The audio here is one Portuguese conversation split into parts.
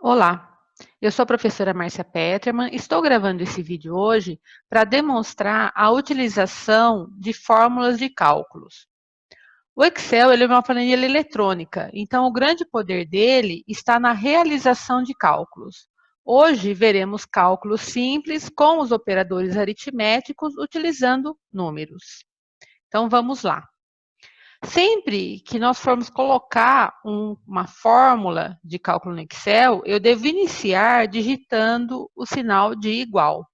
Olá, eu sou a professora Márcia Peterman. Estou gravando esse vídeo hoje para demonstrar a utilização de fórmulas de cálculos. O Excel ele é uma planilha eletrônica, então o grande poder dele está na realização de cálculos. Hoje veremos cálculos simples com os operadores aritméticos utilizando números. Então vamos lá. Sempre que nós formos colocar uma fórmula de cálculo no Excel, eu devo iniciar digitando o sinal de igual.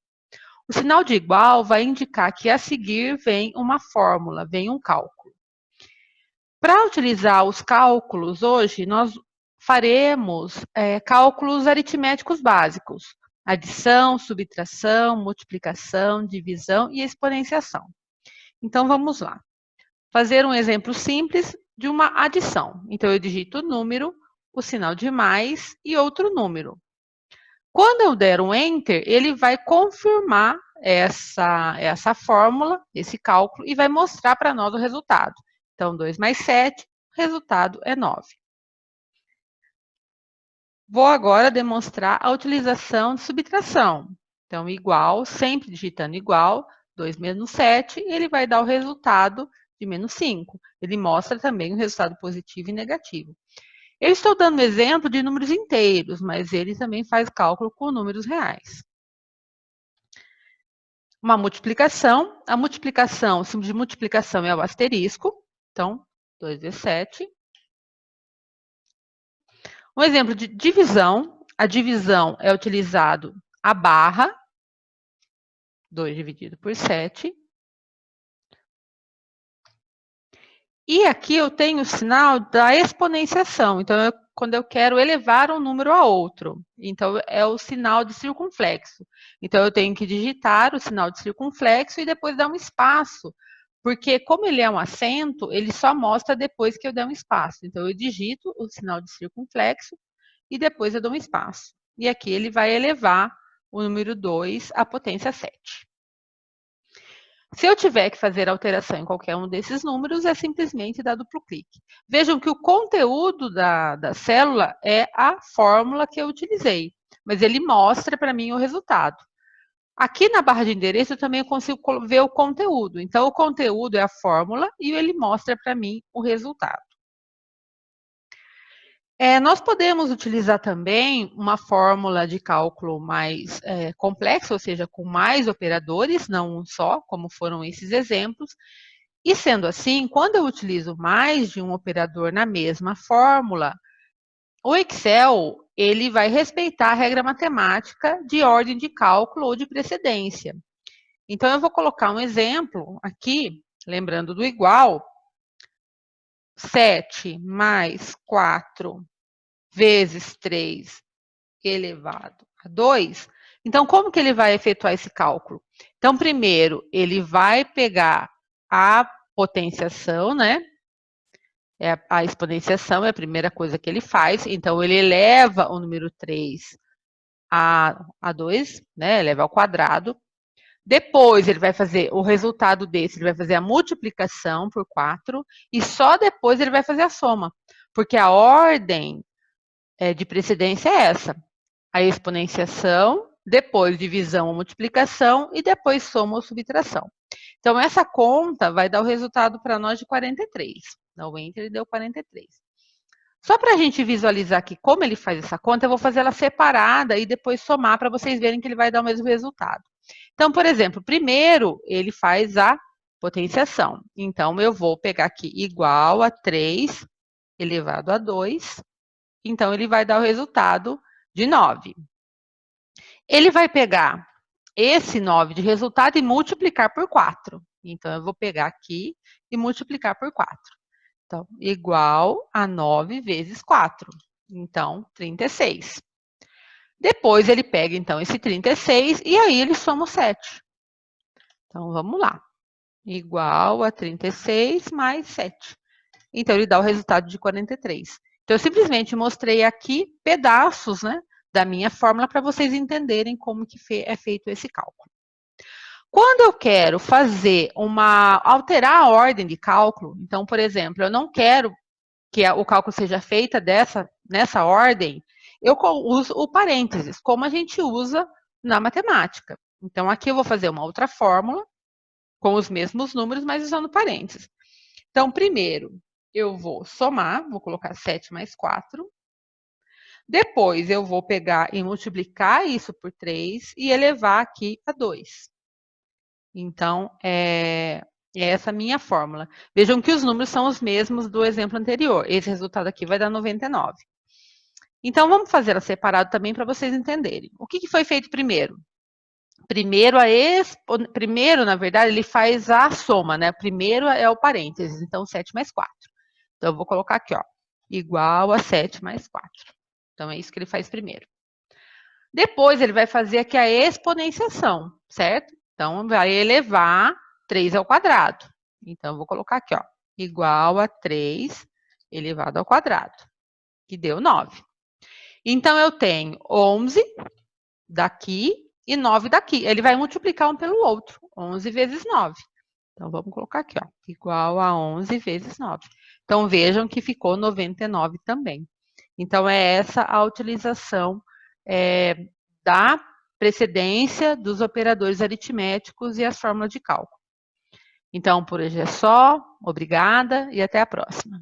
O sinal de igual vai indicar que a seguir vem uma fórmula, vem um cálculo. Para utilizar os cálculos hoje, nós faremos cálculos aritméticos básicos: adição, subtração, multiplicação, divisão e exponenciação. Então vamos lá. Fazer um exemplo simples de uma adição. Então, eu digito o número, o sinal de mais e outro número. Quando eu der um Enter, ele vai confirmar essa fórmula, esse cálculo, e vai mostrar para nós o resultado. Então, 2 mais 7, o resultado é 9. Vou agora demonstrar a utilização de subtração. Então, igual, sempre digitando igual, 2 menos 7, ele vai dar o resultado de menos 5. Ele mostra também o resultado positivo e negativo. Eu estou dando exemplo de números inteiros, mas ele também faz cálculo com números reais. Uma multiplicação. A multiplicação, o símbolo de multiplicação é o asterisco. Então, 2 vezes 7. Um exemplo de divisão. A divisão é utilizado a barra, 2 dividido por 7. E aqui eu tenho o sinal da exponenciação. Então, quando eu quero elevar um número a outro. Então, é o sinal de circunflexo. Então, eu tenho que digitar o sinal de circunflexo e depois dar um espaço. Porque, como ele é um acento, ele só mostra depois que eu der um espaço. Então, eu digito o sinal de circunflexo e depois eu dou um espaço. E aqui ele vai elevar o número 2 à potência 7. Se eu tiver que fazer alteração em qualquer um desses números, é simplesmente dar duplo clique. Vejam que o conteúdo da célula é a fórmula que eu utilizei, mas ele mostra para mim o resultado. Aqui na barra de endereço eu também consigo ver o conteúdo. Então, o conteúdo é a fórmula e ele mostra para mim o resultado. Nós podemos utilizar também uma fórmula de cálculo mais complexa, ou seja, com mais operadores, não um só, como foram esses exemplos. E sendo assim, quando eu utilizo mais de um operador na mesma fórmula, o Excel ele vai respeitar a regra matemática de ordem de cálculo ou de precedência. Então, eu vou colocar um exemplo aqui, lembrando do igual. 7 mais 4 vezes 3 elevado a 2. Então, como que ele vai efetuar esse cálculo? Então, primeiro, ele vai pegar a potenciação, né? A exponenciação é a primeira coisa que ele faz. Então, ele eleva o número 3 a 2, né? Eleva ao quadrado. Depois, ele vai fazer o resultado desse, ele vai fazer a multiplicação por 4 e só depois ele vai fazer a soma, porque a ordem de precedência é essa: a exponenciação, depois divisão ou multiplicação e depois soma ou subtração. Então, essa conta vai dar o resultado para nós de 43. O Enter ele deu 43. Só para a gente visualizar aqui como ele faz essa conta, eu vou fazer ela separada e depois somar para vocês verem que ele vai dar o mesmo resultado. Então, por exemplo, primeiro ele faz a potenciação. Então, eu vou pegar aqui igual a 3 elevado a 2. Então, ele vai dar o resultado de 9. Ele vai pegar esse 9 de resultado e multiplicar por 4. Então, eu vou pegar aqui e multiplicar por 4. Então, igual a 9 vezes 4. Então, 36. Depois, ele pega, então, esse 36 e aí ele soma o 7. Então, vamos lá. Igual a 36 mais 7. Então, ele dá o resultado de 43. Então, eu simplesmente mostrei aqui pedaços, né, da minha fórmula para vocês entenderem como que é feito esse cálculo. Quando eu quero alterar a ordem de cálculo, então, por exemplo, eu não quero que o cálculo seja feito nessa ordem, eu uso o parênteses, como a gente usa na matemática. Então, aqui eu vou fazer uma outra fórmula, com os mesmos números, mas usando parênteses. Então, primeiro, eu vou somar, vou colocar 7 mais 4. Depois, eu vou pegar e multiplicar isso por 3 e elevar aqui a 2. Então, é essa a minha fórmula. Vejam que os números são os mesmos do exemplo anterior. Esse resultado aqui vai dar 99. Então, vamos fazer a separado também para vocês entenderem. O que foi feito primeiro? Primeiro, na verdade, ele faz a soma, né? Primeiro é o parênteses, então 7 mais 4. Então, eu vou colocar aqui, ó, igual a 7 mais 4. Então, é isso que ele faz primeiro. Depois, ele vai fazer aqui a exponenciação, certo? Então, vai elevar 3 ao quadrado. Então, eu vou colocar aqui, ó, igual a 3 elevado ao quadrado, que deu 9. Então, eu tenho 11 daqui e 9 daqui. Ele vai multiplicar um pelo outro, 11 vezes 9. Então, vamos colocar aqui, ó, igual a 11 vezes 9. Então, vejam que ficou 99 também. Então, é essa a utilização da precedência dos operadores aritméticos e as fórmulas de cálculo. Então, por hoje é só. Obrigada e até a próxima.